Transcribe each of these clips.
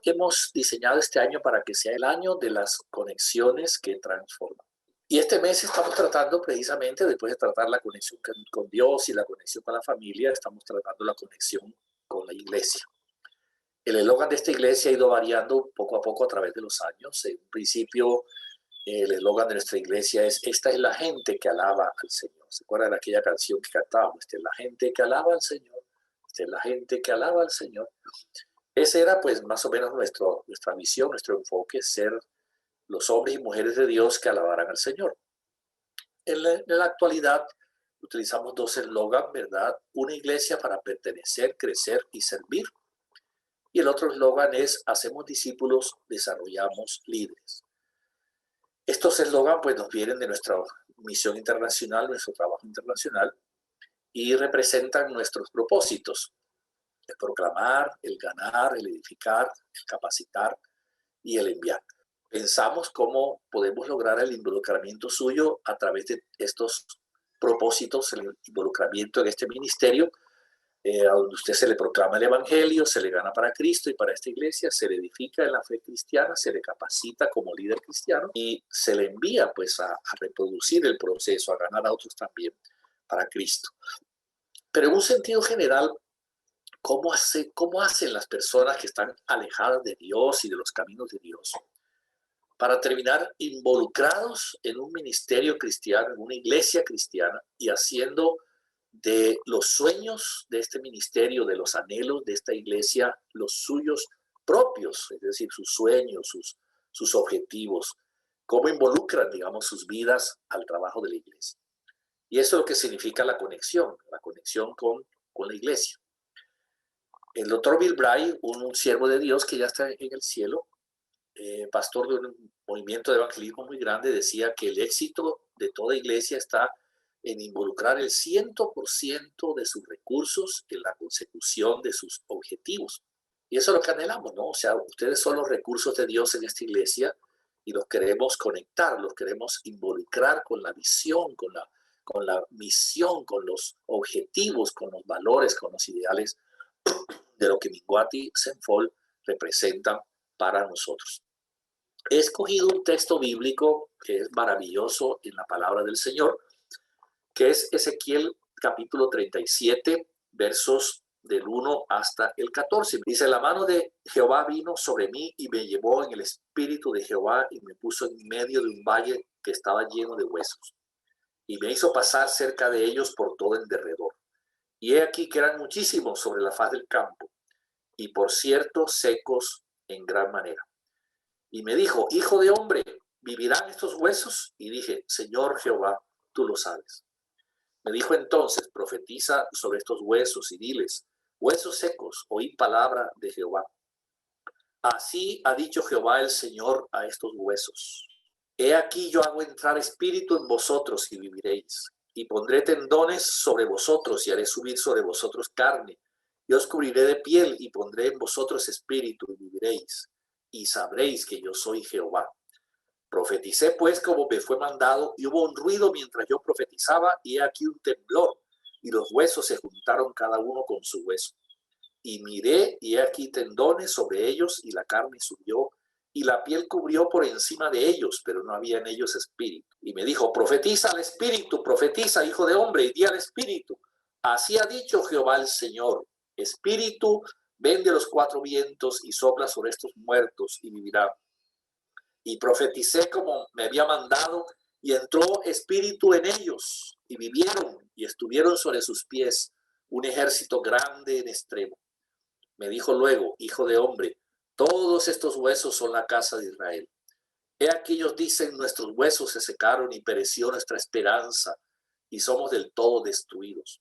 hemos diseñado este año para que sea el año de las conexiones que transforman. Y este mes estamos tratando precisamente, después de tratar la conexión con Dios y la conexión con la familia, estamos tratando la conexión con la iglesia. El eslogan de esta iglesia ha ido variando poco a poco a través de los años. En un principio, el eslogan de nuestra iglesia es: esta es la gente que alaba al Señor. ¿Se acuerdan de aquella canción que cantábamos? Esta es la gente que alaba al Señor. Esta es la gente que alaba al Señor. Ese era pues más o menos nuestra misión, nuestro enfoque: ser los hombres y mujeres de Dios que alabaran al Señor. En la actualidad utilizamos dos eslogans, ¿verdad? Una iglesia para pertenecer, crecer y servir. Y el otro eslogan es: hacemos discípulos, desarrollamos líderes. Estos eslogans pues nos vienen de nuestra misión internacional, nuestro trabajo internacional, y representan nuestros propósitos: el proclamar, el ganar, el edificar, el capacitar y el enviar. Pensamos cómo podemos lograr el involucramiento suyo a través de estos propósitos, el involucramiento en este ministerio, a donde usted se le proclama el evangelio, se le gana para Cristo y para esta iglesia, se le edifica en la fe cristiana, se le capacita como líder cristiano y se le envía pues a reproducir el proceso, a ganar a otros también para Cristo. Pero en un sentido general, ¿cómo hacen las personas que están alejadas de Dios y de los caminos de Dios para terminar involucrados en un ministerio cristiano, en una iglesia cristiana, y haciendo de los sueños de este ministerio, de los anhelos de esta iglesia, los suyos propios, es decir, sus sueños, sus objetivos? ¿Cómo involucran, digamos, sus vidas al trabajo de la iglesia? Y eso es lo que significa la conexión con la iglesia. El doctor Bill Bright, un siervo de Dios que ya está en el cielo, pastor de un movimiento de evangelismo muy grande, decía que el éxito de toda iglesia está en involucrar el 100% de sus recursos en la consecución de sus objetivos. Y eso es lo que anhelamos, ¿no? O sea, ustedes son los recursos de Dios en esta iglesia y los queremos conectar, los queremos involucrar con la visión, con la misión, con los objetivos, con los valores, con los ideales de lo que Minguati Senfol representa para nosotros. He escogido un texto bíblico que es maravilloso en la palabra del Señor, que es Ezequiel capítulo 37, versos del 1 hasta el 14. Dice: la mano de Jehová vino sobre mí y me llevó en el espíritu de Jehová y me puso en medio de un valle que estaba lleno de huesos y me hizo pasar cerca de ellos por todo en derredor. Y he aquí que eran muchísimos sobre la faz del campo y por cierto secos en gran manera. Y me dijo: hijo de hombre, ¿vivirán estos huesos? Y dije: Señor Jehová, tú lo sabes. Me dijo entonces: profetiza sobre estos huesos y diles: huesos secos, oíd palabra de Jehová. Así ha dicho Jehová el Señor a estos huesos: he aquí yo hago entrar espíritu en vosotros y viviréis, y pondré tendones sobre vosotros y haré subir sobre vosotros carne, y os cubriré de piel y pondré en vosotros espíritu y viviréis, y sabréis que yo soy Jehová. Profeticé pues como me fue mandado, y hubo un ruido mientras yo profetizaba, y he aquí un temblor, y los huesos se juntaron cada uno con su hueso. Y miré, y he aquí tendones sobre ellos, y la carne subió, y la piel cubrió por encima de ellos, pero no había en ellos espíritu. Y me dijo: profetiza al espíritu, profetiza, hijo de hombre, y di al espíritu: así ha dicho Jehová el Señor, espíritu, ven de los cuatro vientos y sopla sobre estos muertos y vivirán. Y profeticé como me había mandado, y entró espíritu en ellos, y vivieron, y estuvieron sobre sus pies un ejército grande en extremo. Me dijo luego: hijo de hombre, todos estos huesos son la casa de Israel. He aquí ellos dicen: nuestros huesos se secaron y pereció nuestra esperanza, y somos del todo destruidos.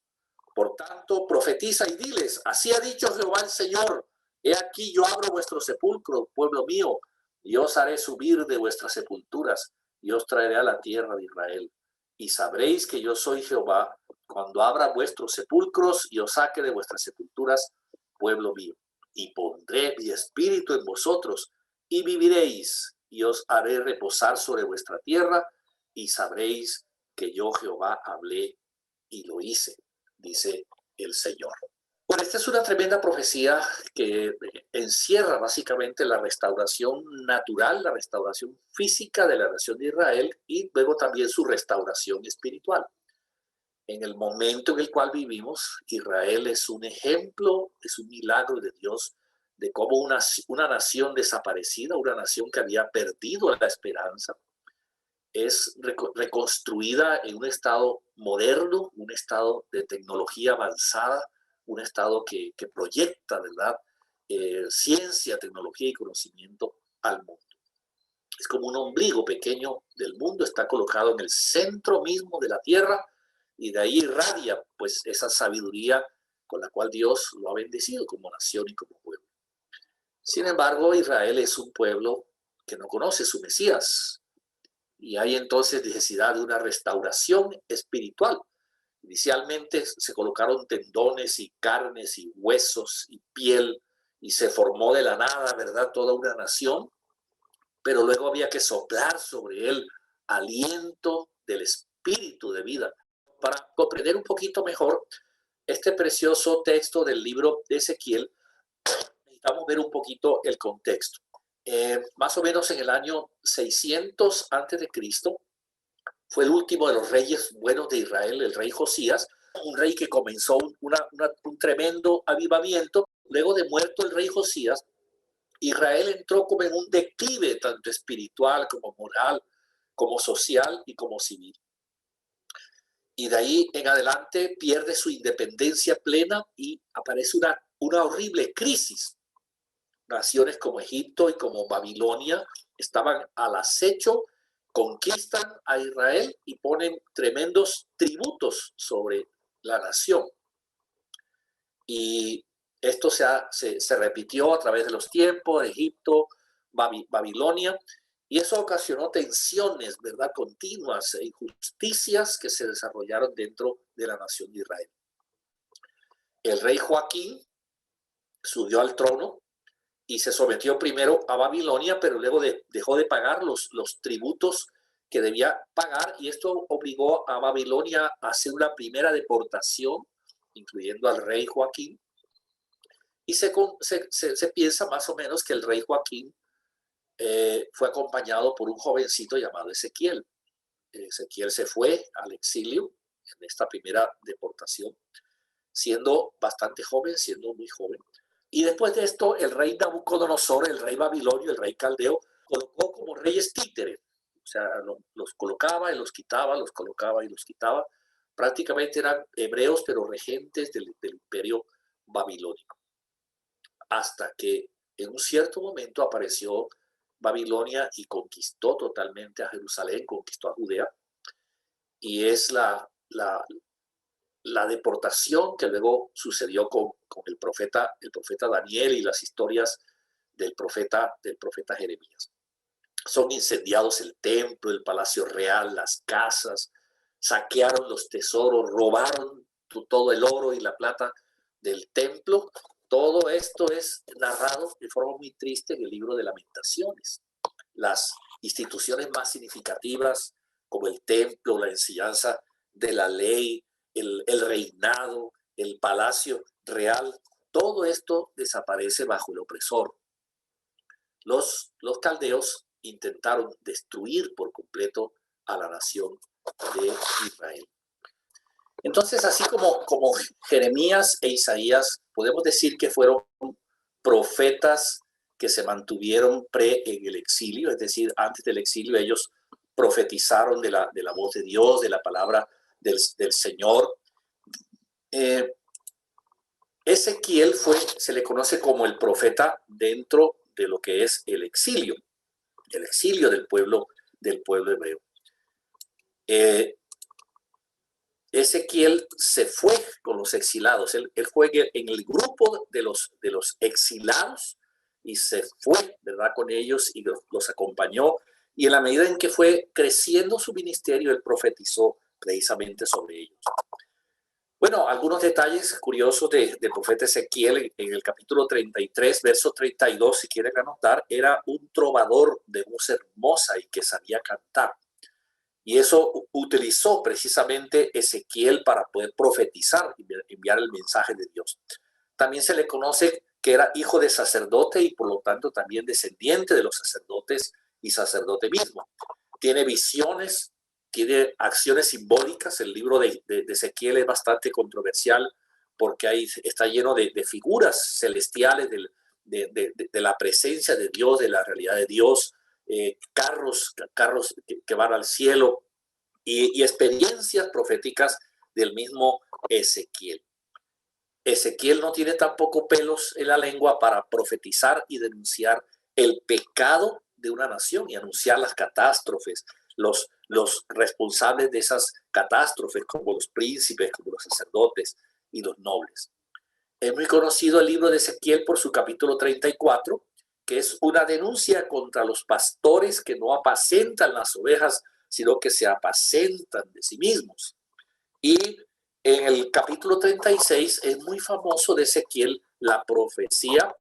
Por tanto, profetiza y diles: así ha dicho Jehová el Señor: he aquí yo abro vuestro sepulcro, pueblo mío, y os haré subir de vuestras sepulturas, y os traeré a la tierra de Israel. Y sabréis que yo soy Jehová, cuando abra vuestros sepulcros y os saque de vuestras sepulturas, pueblo mío. Y pondré mi espíritu en vosotros, y viviréis, y os haré reposar sobre vuestra tierra, y sabréis que yo Jehová hablé y lo hice, dice el Señor. Bueno, Bueno, esta es una tremenda profecía que encierra básicamente la restauración natural, la restauración física de la nación de Israel y luego también su restauración espiritual. En el momento en el cual vivimos, Israel es un ejemplo, es un milagro de Dios de cómo una nación desaparecida, una nación que había perdido la esperanza, es reconstruida en un estado moderno, un estado de tecnología avanzada, un estado que proyecta, ¿verdad? Ciencia, tecnología y conocimiento al mundo. Es como un ombligo pequeño del mundo, está colocado en el centro mismo de la tierra y de ahí irradia pues esa sabiduría con la cual Dios lo ha bendecido como nación y como pueblo. Sin embargo, Israel es un pueblo que no conoce su Mesías y hay entonces necesidad de una restauración espiritual. Inicialmente se colocaron tendones y carnes y huesos y piel y se formó de la nada, ¿verdad? Toda una nación, pero luego había que soplar sobre él aliento del espíritu de vida. Para comprender un poquito mejor este precioso texto del libro de Ezequiel, necesitamos ver un poquito el contexto. Más o menos en el año 600 antes de Cristo, fue el último de los reyes buenos de Israel, el rey Josías, un rey que comenzó un tremendo avivamiento. Luego de muerto el rey Josías, Israel entró como en un declive tanto espiritual como moral, como social y como civil. Y de ahí en adelante pierde su independencia plena y aparece una horrible crisis. Naciones como Egipto y como Babilonia estaban al acecho, conquistan a Israel y ponen tremendos tributos sobre la nación. Y esto se repitió a través de los tiempos, Egipto, Babilonia, y eso ocasionó tensiones, ¿verdad?, continuas e injusticias que se desarrollaron dentro de la nación de Israel. El rey Joaquín subió al trono y se sometió primero a Babilonia, pero luego dejó de pagar los tributos que debía pagar, y esto obligó a Babilonia a hacer una primera deportación, incluyendo al rey Joaquín, y se piensa más o menos que el rey Joaquín fue acompañado por un jovencito llamado Ezequiel. Ezequiel se fue al exilio en esta primera deportación, siendo bastante joven, siendo muy joven. Y después de esto, el rey Nabucodonosor, el rey babilonio, el rey caldeo, colocó como reyes títeres. O sea, los colocaba y los quitaba, los colocaba y los quitaba. Prácticamente eran hebreos, pero regentes del imperio babilónico. Hasta que en un cierto momento apareció Babilonia y conquistó totalmente a Jerusalén, conquistó a Judea. Y es la deportación que luego sucedió con el profeta Daniel y las historias del profeta Jeremías. Son incendiados el templo, el palacio real, las casas, saquearon los tesoros, robaron todo el oro y la plata del templo. Todo esto es narrado de forma muy triste en el libro de Lamentaciones. Las instituciones más significativas, como el templo, la enseñanza de la ley, el reinado, el palacio real, todo esto desaparece bajo el opresor. Los caldeos intentaron destruir por completo a la nación de Israel. Entonces, así como Jeremías e Isaías, podemos decir que fueron profetas que se mantuvieron en el exilio, es decir, antes del exilio ellos profetizaron de la voz de Dios, de la palabra del Señor. Ezequiel se le conoce como el profeta dentro de lo que es el exilio del pueblo hebreo. Ezequiel se fue con los exilados, él fue en el grupo de los exilados y se fue, ¿verdad?, con ellos y los acompañó, y en la medida en que fue creciendo su ministerio, él profetizó precisamente sobre ellos. Bueno, algunos detalles curiosos del profeta Ezequiel en el capítulo 33, verso 32, si quieren anotar, era un trovador de voz hermosa y que sabía cantar. Y eso utilizó precisamente Ezequiel para poder profetizar y enviar el mensaje de Dios. También se le conoce que era hijo de sacerdote y por lo tanto también descendiente de los sacerdotes y sacerdote mismo. Tiene visiones, tiene acciones simbólicas. El libro de Ezequiel es bastante controversial porque ahí está lleno de figuras celestiales de la presencia de Dios, de la realidad de Dios, carros que van al cielo y experiencias proféticas del mismo Ezequiel. Ezequiel no tiene tampoco pelos en la lengua para profetizar y denunciar el pecado de una nación y anunciar las catástrofes, los responsables de esas catástrofes, como los príncipes, como los sacerdotes y los nobles. Es muy conocido el libro de Ezequiel por su capítulo 34, que es una denuncia contra los pastores que no apacentan las ovejas, sino que se apacentan de sí mismos. Y en el capítulo 36 es muy famoso de Ezequiel la profecía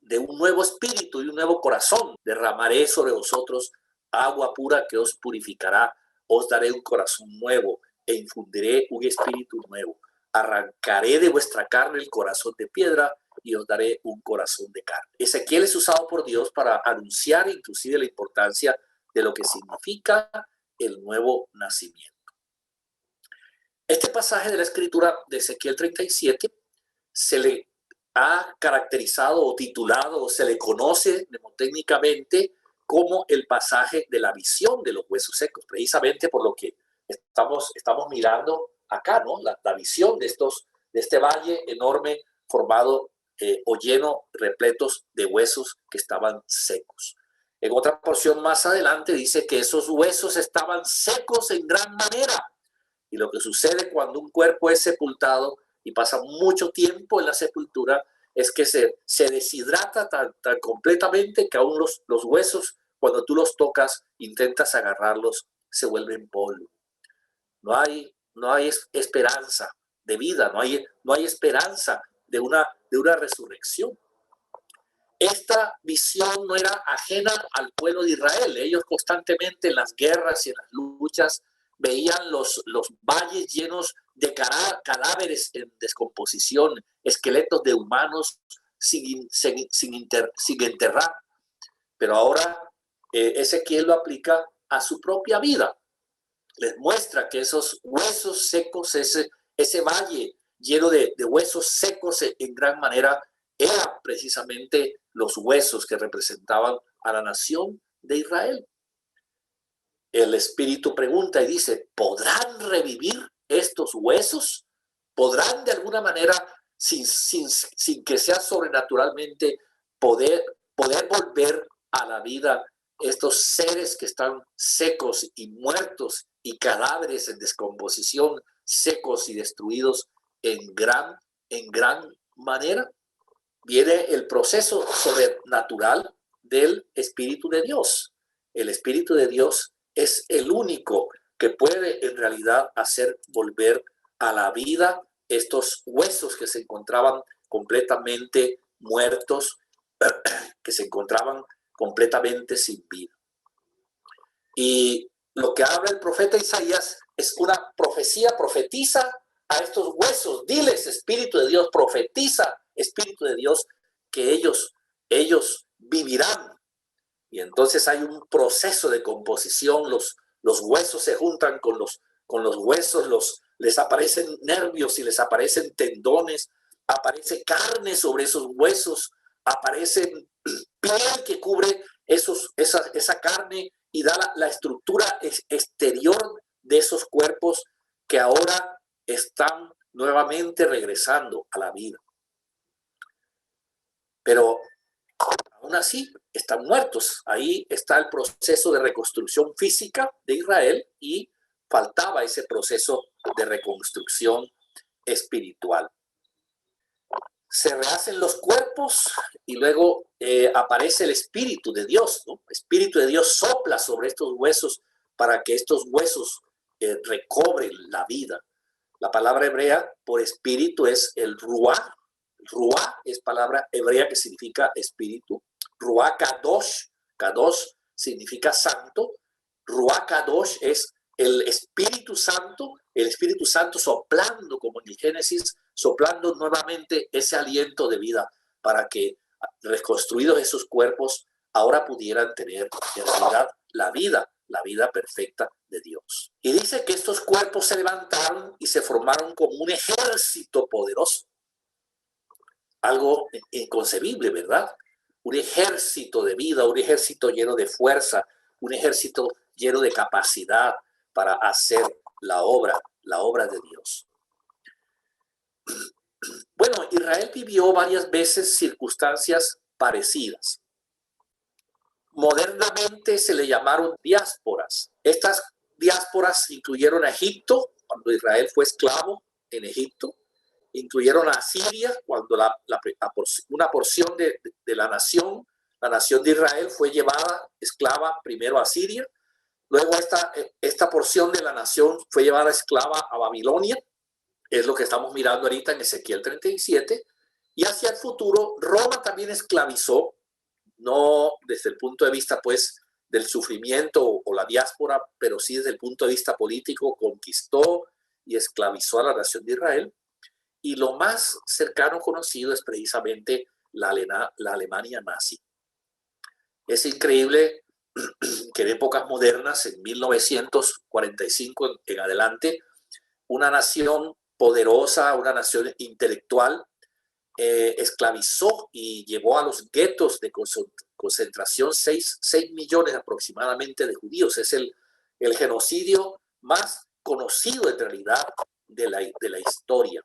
de un nuevo espíritu y un nuevo corazón. Derramaré sobre vosotros agua pura que os purificará. Os daré un corazón nuevo e infundiré un espíritu nuevo. Arrancaré de vuestra carne el corazón de piedra y os daré un corazón de carne. Ezequiel es usado por Dios para anunciar inclusive la importancia de lo que significa el nuevo nacimiento. Este pasaje de la escritura de Ezequiel 37 se le ha caracterizado o titulado o se le conoce técnicamente como el pasaje de la visión de los huesos secos, precisamente por lo que estamos mirando acá, ¿no? La visión de este valle enorme formado o lleno, repletos de huesos que estaban secos. En otra porción más adelante dice que esos huesos estaban secos en gran manera. Y lo que sucede cuando un cuerpo es sepultado y pasa mucho tiempo en la sepultura es que se deshidrata tan completamente que aún los huesos, cuando tú los tocas, intentas agarrarlos, se vuelven polvo. No hay esperanza de vida, no hay esperanza de una resurrección. Esta visión no era ajena al pueblo de Israel. Ellos constantemente en las guerras y en las luchas veían los valles llenos de cadáveres en descomposición, esqueletos de humanos sin enterrar. Pero ahora Ezequiel lo aplica a su propia vida. Les muestra que esos huesos secos, ese valle lleno de huesos secos en gran manera, eran precisamente los huesos que representaban a la nación de Israel. El Espíritu pregunta y dice, ¿podrán revivir estos huesos? ¿Podrán de alguna manera, sin que sea sobrenaturalmente, poder volver a la vida estos seres que están secos y muertos y cadáveres en descomposición, secos y destruidos en gran manera? Viene el proceso sobrenatural del Espíritu de Dios. El Espíritu de Dios es el único que puede en realidad hacer volver a la vida estos huesos que se encontraban completamente muertos, que se encontraban completamente sin vida. Y lo que habla el profeta Isaías es una profecía, profetiza a estos huesos, diles, Espíritu de Dios, profetiza, Espíritu de Dios, que ellos vivirán. Y entonces hay un proceso de composición, los huesos se juntan con los huesos, les aparecen nervios y les aparecen tendones, aparece carne sobre esos huesos, aparece piel que cubre esa carne y da la estructura exterior de esos cuerpos que ahora están nuevamente regresando a la vida. Pero aún así están muertos. Ahí está el proceso de reconstrucción física de Israel y faltaba ese proceso de reconstrucción espiritual. Se rehacen los cuerpos y luego aparece el Espíritu de Dios, ¿no? El Espíritu de Dios sopla sobre estos huesos para que estos huesos recobren la vida. La palabra hebrea por espíritu es el ruá. Ruá es palabra hebrea que significa espíritu. Ruá kadosh, kadosh significa santo. Ruá kadosh es el Espíritu Santo soplando, como en el Génesis, soplando nuevamente ese aliento de vida para que, reconstruidos esos cuerpos, ahora pudieran tener en realidad la vida perfecta de Dios. Y dice que estos cuerpos se levantaron y se formaron como un ejército poderoso. Algo inconcebible, ¿verdad? Un ejército de vida, un ejército lleno de fuerza, un ejército lleno de capacidad para hacer la obra de Dios. Bueno, Israel vivió varias veces circunstancias parecidas. Modernamente se le llamaron diásporas. Estas diásporas incluyeron a Egipto, cuando Israel fue esclavo en Egipto, incluyeron a Siria, cuando una porción de la nación de Israel fue llevada esclava primero a Siria, luego esta porción de la nación fue llevada esclava a Babilonia, es lo que estamos mirando ahorita en Ezequiel 37, y hacia el futuro Roma también esclavizó, no desde el punto de vista pues del sufrimiento o la diáspora, pero sí desde el punto de vista político, conquistó y esclavizó a la nación de Israel. Y lo más cercano conocido es precisamente la Alemania nazi. Es increíble que en épocas modernas, en 1945 en adelante, una nación poderosa, una nación intelectual, esclavizó y llevó a los guetos de concentración 6 millones aproximadamente de judíos. Es el genocidio más conocido en realidad de la historia.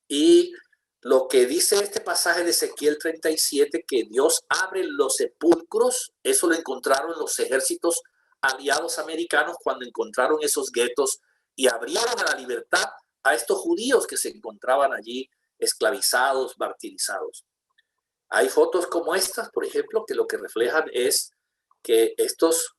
Y lo que dice este pasaje de Ezequiel 37, que Dios abre los sepulcros, eso lo encontraron los ejércitos aliados americanos cuando encontraron esos guetos y abrieron a la libertad a estos judíos que se encontraban allí esclavizados, martirizados. Hay fotos como estas, por ejemplo, que lo que reflejan es que estos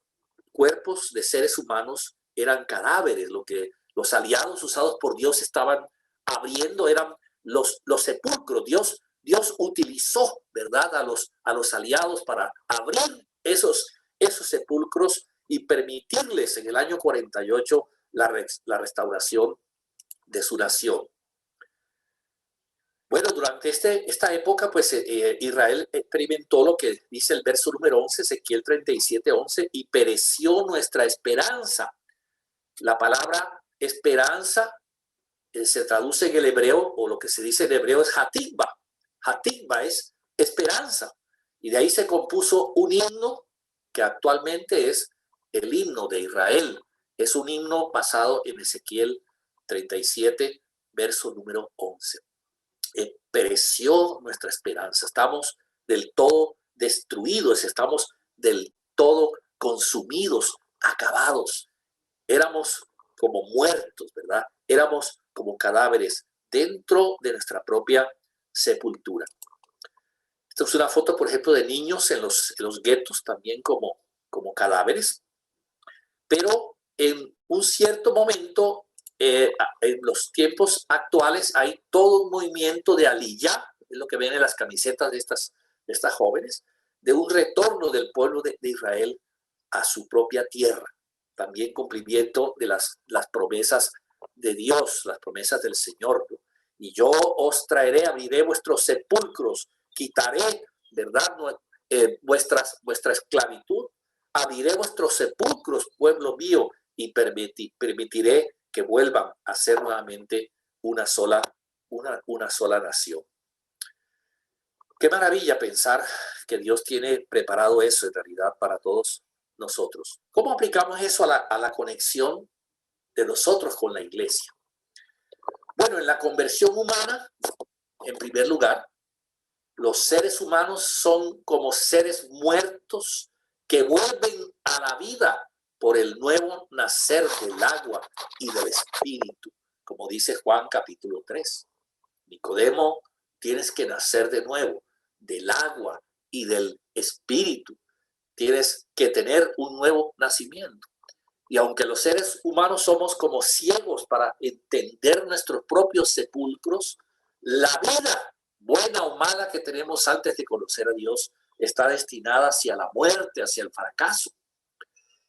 cuerpos de seres humanos eran cadáveres. Lo que los aliados usados por Dios estaban abriendo eran los sepulcros. Dios utilizó, ¿verdad?, a los aliados para abrir esos sepulcros y permitirles en el año 48 la restauración de su nación. Bueno, durante esta época, pues Israel experimentó lo que dice el verso número 11, Ezequiel 37, 11, y pereció nuestra esperanza. La palabra esperanza se traduce en el hebreo, o lo que se dice en hebreo es hatikva. Hatikva es esperanza. Y de ahí se compuso un himno que actualmente es el himno de Israel. Es un himno basado en Ezequiel 37, verso número 11. Pereció nuestra esperanza, estamos del todo destruidos, estamos del todo consumidos, acabados. Éramos como muertos, ¿verdad? Éramos como cadáveres dentro de nuestra propia sepultura. Esta es una foto, por ejemplo, de niños en los guetos, también como cadáveres, pero en un cierto momento, en los tiempos actuales, hay todo un movimiento de aliyá, es lo que ven en las camisetas de estas jóvenes, de un retorno del pueblo de Israel a su propia tierra. También cumplimiento de las promesas de Dios, las promesas del Señor. Y yo os traeré, abriré vuestros sepulcros, quitaré, ¿verdad?, vuestra esclavitud, abriré vuestros sepulcros, pueblo mío, y permitiré que vuelvan a ser nuevamente una sola nación. Qué maravilla pensar que Dios tiene preparado eso en realidad para todos nosotros. ¿Cómo aplicamos eso a la conexión de nosotros con la iglesia? Bueno, en la conversión humana, en primer lugar, los seres humanos son como seres muertos que vuelven a la vida por el nuevo nacer del agua y del espíritu, como dice Juan capítulo 3. Nicodemo, tienes que nacer de nuevo del agua y del espíritu. Tienes que tener un nuevo nacimiento. Y aunque los seres humanos somos como ciegos para entender nuestros propios sepulcros, la vida, buena o mala, que tenemos antes de conocer a Dios, está destinada hacia la muerte, hacia el fracaso.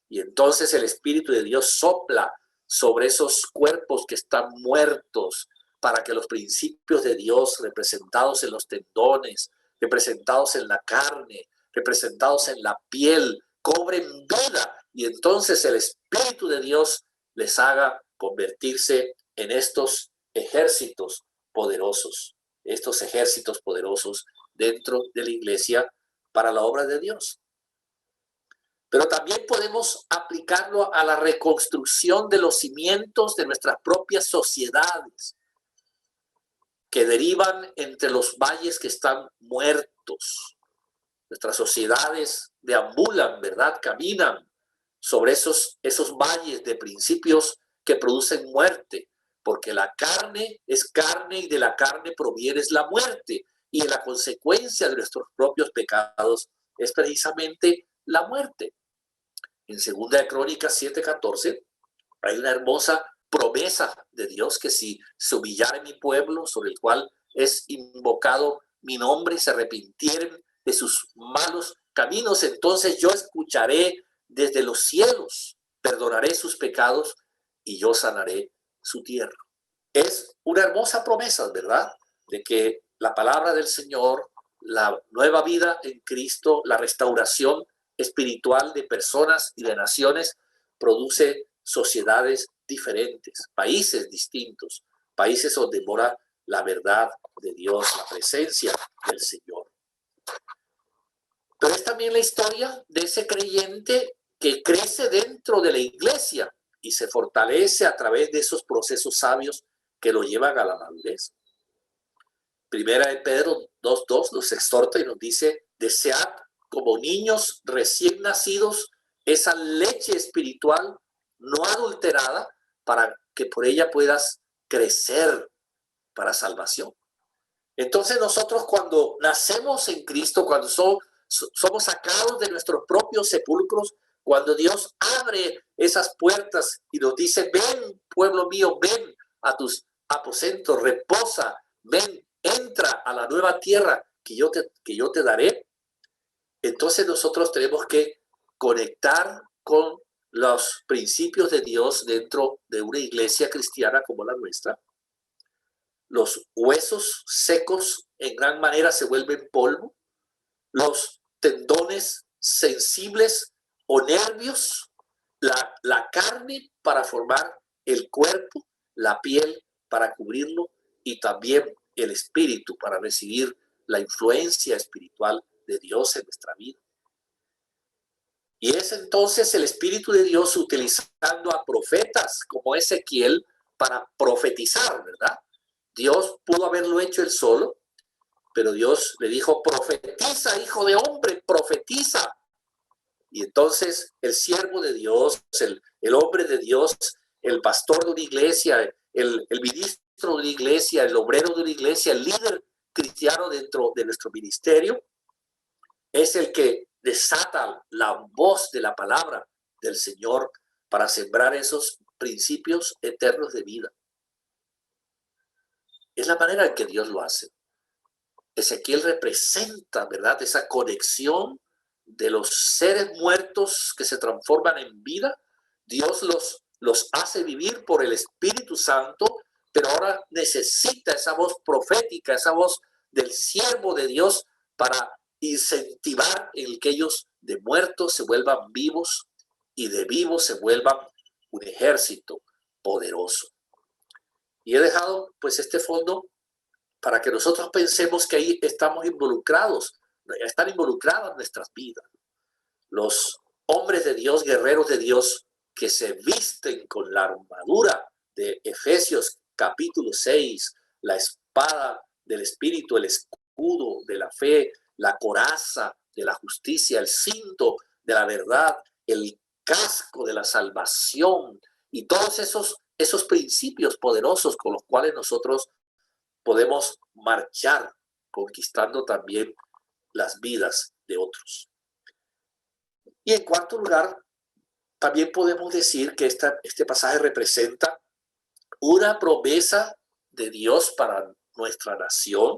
Y entonces el Espíritu de Dios sopla sobre esos cuerpos que están muertos, para que los principios de Dios representados en los tendones, representados en la carne, representados en la piel, cobren vida y entonces el Espíritu de Dios les haga convertirse en estos ejércitos poderosos dentro de la iglesia para la obra de Dios. Pero también podemos aplicarlo a la reconstrucción de los cimientos de nuestras propias sociedades, que derivan entre los valles que están muertos. Nuestras sociedades deambulan, ¿verdad? Caminan sobre esos valles de principios que producen muerte, porque la carne es carne y de la carne proviene la muerte, y la consecuencia de nuestros propios pecados es precisamente la muerte. En 2 de Crónicas 7:14 hay una hermosa promesa de Dios que si se humillare mi pueblo, sobre el cual es invocado mi nombre, y se arrepintieren de sus malos caminos, entonces yo escucharé desde los cielos, perdonaré sus pecados y yo sanaré su tierra. Es una hermosa promesa, ¿verdad? De que la palabra del Señor, la nueva vida en Cristo, la restauración espiritual de personas y de naciones produce sociedades diferentes, países distintos, países donde mora la verdad de Dios, la presencia del Señor. Pero es también la historia de ese creyente que crece dentro de la iglesia y se fortalece a través de esos procesos sabios que lo llevan a la madurez. Primera de Pedro 2:2 nos exhorta y nos dice: desead como niños recién nacidos esa leche espiritual no adulterada, para que por ella puedas crecer para salvación. Entonces nosotros, cuando nacemos en Cristo, cuando somos sacados de nuestros propios sepulcros, cuando Dios abre esas puertas y nos dice: ven, pueblo mío, ven a tus aposentos, reposa, ven, entra a la nueva tierra que yo te daré. Entonces nosotros tenemos que conectar con los principios de Dios dentro de una iglesia cristiana como la nuestra. Los huesos secos en gran manera se vuelven polvo, los tendones sensibles o nervios, la carne para formar el cuerpo, la piel para cubrirlo y también el espíritu para recibir la influencia espiritual de Dios en nuestra vida. Y es entonces el Espíritu de Dios utilizando a profetas como Ezequiel para profetizar, ¿verdad? Dios pudo haberlo hecho él solo, pero Dios le dijo: profetiza, hijo de hombre, profetiza. Y entonces el siervo de Dios, el hombre de Dios, el pastor de una iglesia, el ministro de una iglesia, el obrero de una iglesia, el líder cristiano dentro de nuestro ministerio, es el que desata la voz de la palabra del Señor para sembrar esos principios eternos de vida. Es la manera en que Dios lo hace. Ezequiel representa, ¿verdad?, esa conexión de los seres muertos que se transforman en vida. Dios los hace vivir por el Espíritu Santo, pero ahora necesita esa voz profética, esa voz del siervo de Dios para incentivar el que ellos de muertos se vuelvan vivos y de vivos se vuelvan un ejército poderoso. Y he dejado pues este fondo para que nosotros pensemos que ahí estamos involucrados, están involucradas nuestras vidas. Los hombres de Dios, guerreros de Dios, que se visten con la armadura de Efesios capítulo 6, la espada del Espíritu, el escudo de la fe, la coraza de la justicia, el cinto de la verdad, el casco de la salvación y todos esos principios poderosos con los cuales nosotros podemos marchar conquistando también las vidas de otros. Y en cuarto lugar, también podemos decir que este pasaje representa una promesa de Dios para nuestra nación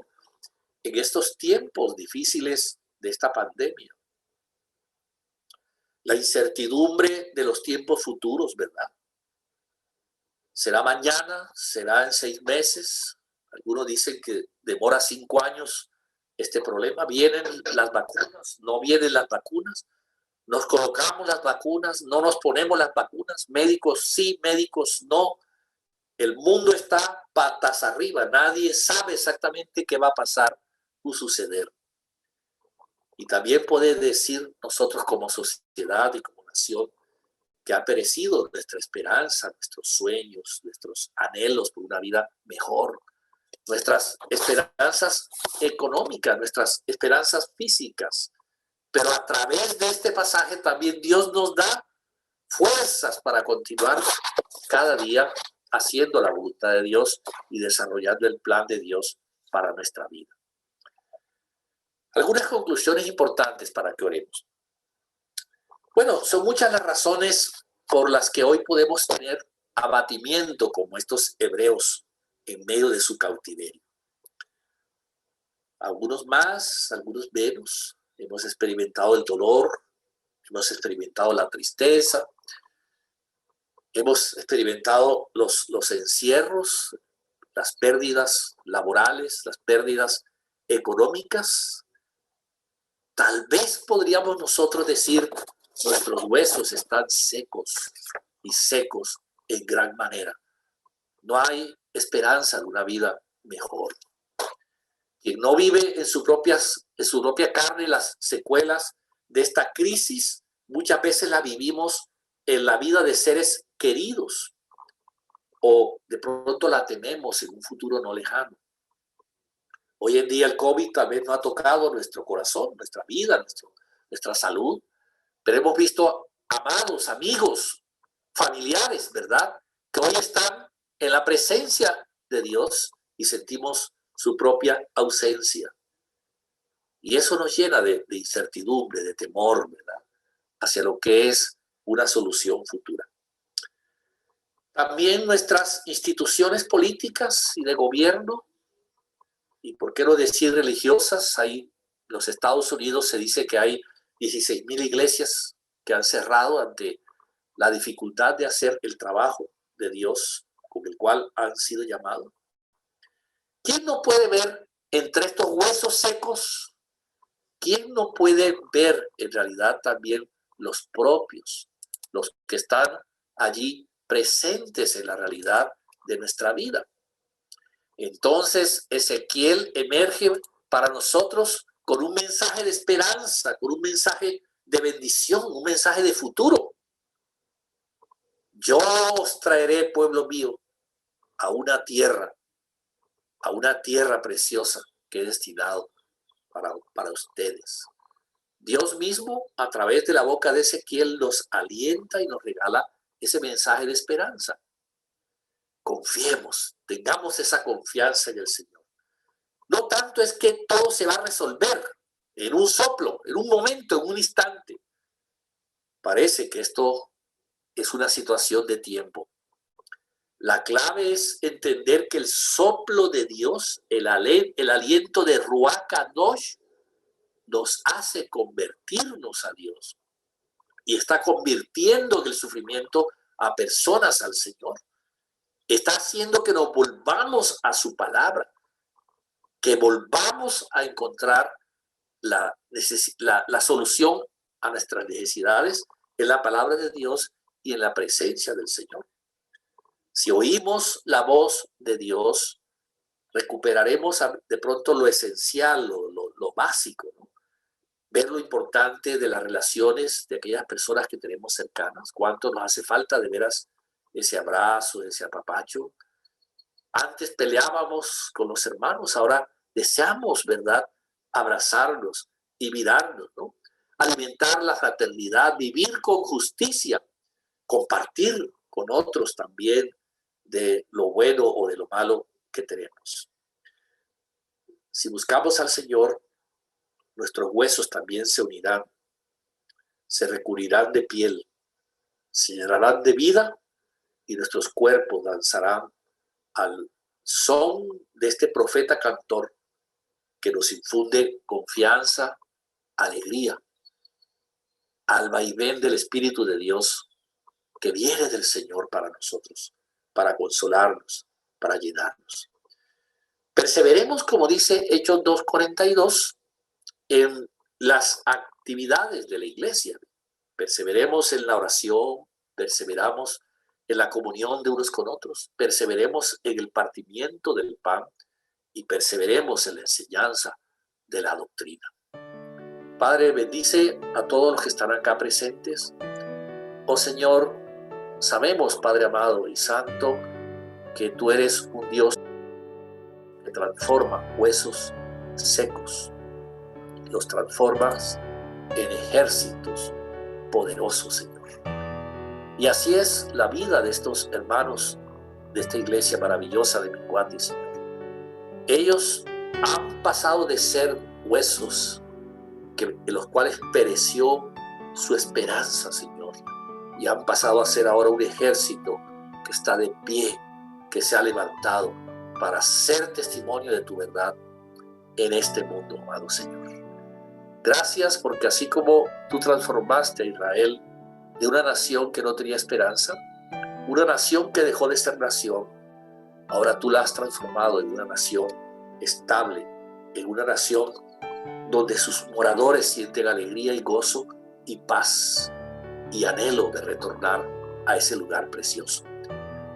en estos tiempos difíciles de esta pandemia. La incertidumbre de los tiempos futuros, ¿verdad? ¿Será mañana? ¿Será en 6 meses? Algunos dicen que demora 5 años este problema. ¿Vienen las vacunas? ¿No vienen las vacunas? ¿Nos colocamos las vacunas? ¿No nos ponemos las vacunas? Médicos sí, médicos no. El mundo está patas arriba. Nadie sabe exactamente qué va a pasar o suceder. Y también puede decir nosotros como sociedad y como nación que ha perecido nuestra esperanza, nuestros sueños, nuestros anhelos por una vida mejor, nuestras esperanzas económicas, nuestras esperanzas físicas. Pero a través de este pasaje también Dios nos da fuerzas para continuar cada día haciendo la voluntad de Dios y desarrollando el plan de Dios para nuestra vida. Algunas conclusiones importantes para que oremos. Bueno, son muchas las razones por las que hoy podemos tener abatimiento como estos hebreos en medio de su cautiverio. Algunos más, algunos menos. Hemos experimentado el dolor, hemos experimentado la tristeza, hemos experimentado los encierros, las pérdidas laborales, las pérdidas económicas. Tal vez podríamos nosotros decir, nuestros huesos están secos y secos en gran manera. No hay esperanza de una vida mejor. Quien no vive en su propia carne las secuelas de esta crisis, muchas veces la vivimos en la vida de seres queridos o de pronto la tememos en un futuro no lejano. Hoy en día el COVID tal vez no ha tocado nuestro corazón, nuestra vida, nuestra salud, pero hemos visto amados, amigos, familiares, ¿verdad? Que hoy están en la presencia de Dios y sentimos su propia ausencia. Y eso nos llena de incertidumbre, de temor, ¿verdad? Hacia lo que es una solución futura. También nuestras instituciones políticas y de gobierno, y por qué no decir religiosas, ahí en los Estados Unidos se dice que hay 16,000 iglesias que han cerrado ante la dificultad de hacer el trabajo de Dios con el cual han sido llamados. ¿Quién no puede ver entre estos huesos secos? ¿Quién no puede ver en realidad también los propios, los que están allí presentes en la realidad de nuestra vida? Entonces Ezequiel emerge para nosotros con un mensaje de esperanza, con un mensaje de bendición, un mensaje de futuro. Yo os traeré, pueblo mío, a una tierra preciosa que he destinado para ustedes. Dios mismo, a través de la boca de Ezequiel, nos alienta y nos regala ese mensaje de esperanza. Confiemos, tengamos esa confianza en el Señor. No tanto es que todo se va a resolver en un soplo, en un momento, en un instante. Parece que esto es una situación de tiempo. La clave es entender que el soplo de Dios, el aliento de Ruach Kadosh, nos hace convertirnos a Dios y está convirtiendo en el sufrimiento a personas al Señor. Está haciendo que nos volvamos a su palabra, que volvamos a encontrar la solución a nuestras necesidades en la palabra de Dios y en la presencia del Señor. Si oímos la voz de Dios, recuperaremos de pronto lo esencial, lo básico, ¿no? Ver lo importante de las relaciones de aquellas personas que tenemos cercanas, cuánto nos hace falta de veras ese abrazo, ese apapacho. Antes peleábamos con los hermanos, ahora deseamos, ¿verdad?, abrazarnos y mirarnos, ¿no? Alimentar la fraternidad, vivir con justicia, compartir con otros también de lo bueno o de lo malo que tenemos. Si buscamos al Señor, nuestros huesos también se unirán, se recubrirán de piel, se llenarán de vida y nuestros cuerpos danzarán al son de este profeta cantor que nos infunde confianza, alegría, al vaivén del Espíritu de Dios que viene del Señor para nosotros. para consolarnos, para llenarnos. Perseveremos, como dice Hechos 2:42, en las actividades de la iglesia. Perseveremos en la oración, perseveramos en la comunión de unos con otros, perseveremos en el partimiento del pan y perseveremos en la enseñanza de la doctrina. Padre, bendice a todos los que están acá presentes. Oh Señor, sabemos, Padre amado y santo, que tú eres un Dios que transforma huesos secos, los transformas en ejércitos poderosos, Señor. Y así es la vida de estos hermanos de esta iglesia maravillosa de Minguate, Señor. Ellos han pasado de ser huesos en los cuales pereció su esperanza, Señor, y han pasado a ser ahora un ejército que está de pie, que se ha levantado para ser testimonio de tu verdad en este mundo, amado Señor. Gracias porque así como tú transformaste a Israel de una nación que no tenía esperanza, una nación que dejó de ser nación, ahora tú la has transformado en una nación estable, en una nación donde sus moradores sienten alegría y gozo y paz y anhelo de retornar a ese lugar precioso.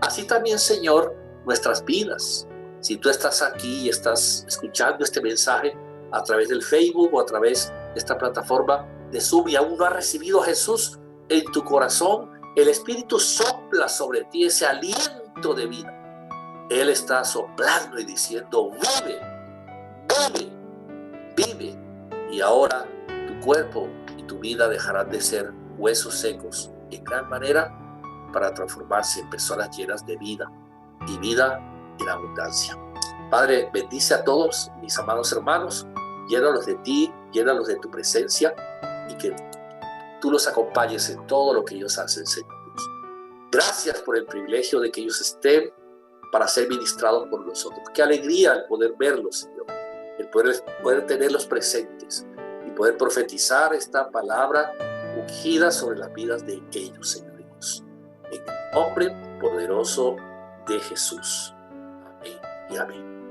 Así también, Señor, nuestras vidas. Si tú estás aquí y estás escuchando este mensaje a través del Facebook o a través de esta plataforma de Zoom y aún no has recibido a Jesús en tu corazón, el Espíritu sopla sobre ti ese aliento de vida. Él está soplando y diciendo, vive, vive, vive. Y ahora tu cuerpo y tu vida dejarán de ser huesos secos en gran manera para transformarse en personas llenas de vida y vida en abundancia. Padre, bendice a todos mis amados hermanos, llénalos de ti, llénalos de tu presencia y que tú los acompañes en todo lo que ellos hacen, Señor Dios. Gracias por el privilegio de que ellos estén para ser ministrados por nosotros. Qué alegría el poder verlos, Señor, el poder tenerlos presentes y poder profetizar esta palabra ungida sobre las vidas de ellos, Señor Dios. En el nombre poderoso de Jesús. Amén y amén.